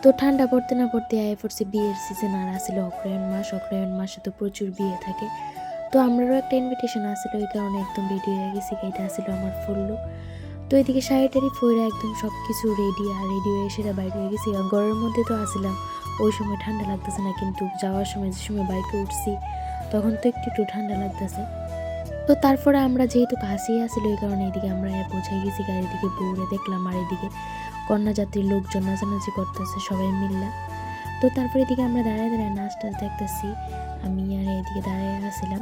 তো ঠান্ডা পড়তে না পড়তে আয় পড়ছে বিয়ের সিজন, আর আসছিল অগ্রহায়ণ মাসে তো প্রচুর বিয়ে থাকে। তো আমারও একটা ইনভিটেশন আসছিল, ওই কারণে একদম রেডি হয়ে গেছি। এটা আসছিল আমার ফুল লুক। তো এদিকে শাড়িটারি পরে একদম সব কিছু রেডি, আর রেডি হয়ে সেটা বাইরে হয়ে গেছি। আর ঘরের মধ্যে তো আসছিলাম, ওই সময় ঠান্ডা লাগতেছে না, কিন্তু যাওয়ার সময় যে সময় বাইকে উঠছি তখন তো একটু একটু ঠান্ডা লাগতেছে। তো তারপরে আমরা যেহেতু কাছেই আসছিল, এই কারণে এদিকে আমরা পৌঁছে গেছি। আর এদিকে বউরে দেখলাম, আর এদিকে কন্যাযাত্রীর লোকজন নাচানাচি করতেছে সবাই মিললা। তো তারপরে এদিকে আমরা দাঁড়ায় দাঁড়ায় নাচটা দেখতেছি, আমি আর এদিকে দাঁড়ায় আসছিলাম।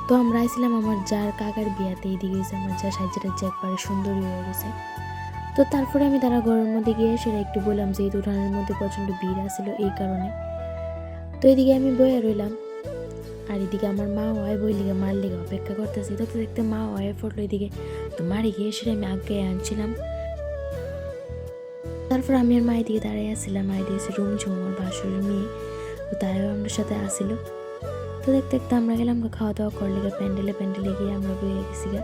তো আমরা আইছিলাম আমার যার কাকার বিয়াতে, এদিকে এসে আমার যা সাইজটা যে একবারে সুন্দরী হয়ে গেছে। তো তারপরে আমি তারা ঘরের মধ্যে গিয়ে সেটা একটু বললাম যে এই উঠানের মধ্যে প্রচণ্ড ভিড় আসছিল এই কারণে। তো এদিকে আমি বয়ে রইলাম, আর এদিকে আমার মা হয় বই লিগে মার লিগে অপেক্ষা করতেছি। তো দেখতে মা হয়ে পড়লো এদিকে, তো মারি গিয়ে সেটা আমি আগে আনছিলাম। তারপর আমি আর মায়ের দিকে দাঁড়িয়ে আসছিলাম, মায়ের দিকে রুম ঝুমুর ভাসুরের মেয়ে, তো তারাও আমাদের সাথে আসিল। তো দেখতে দেখতে আমরা গেলাম খাওয়া দাওয়া করলে প্যান্ডেলে গিয়ে আমরা বয়ে গেছি গা,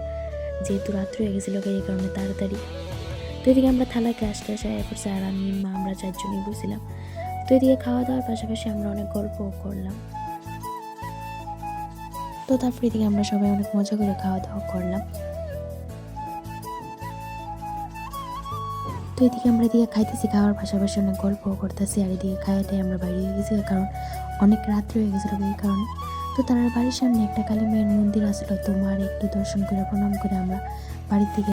যেহেতু রাত্রি হয়ে গেছিলো এই কারণে তাড়াতাড়ি। তো এদিকে আমরা থালায় গ্যাস ট্যাস করছি, আর আমি মা আমরা চারজনই বসছিলাম। তো এদিকে খাওয়া দাওয়ার পাশাপাশি আমরা অনেক গল্পও করলাম। তো তারপর এদিকে আমরা সবাই অনেক মজা করে খাওয়া দাওয়া করলাম। তো এদিকে আমরা এদিকে খাইতেছি, খাওয়ার পাশাপাশি অনেক গল্পও করতেছি। আর এদিকে খাইয়াটাই আমরা বাইরে হয়ে গেছি, কারণ অনেক রাত্রি হয়ে গেছিলো এই কারণে। তো তার বাড়ির সামনে একটা কালী মায়ের মন্দির আসলো, তো মার একটু দর্শন করে প্রণাম করে আমরা বাড়ির দিকে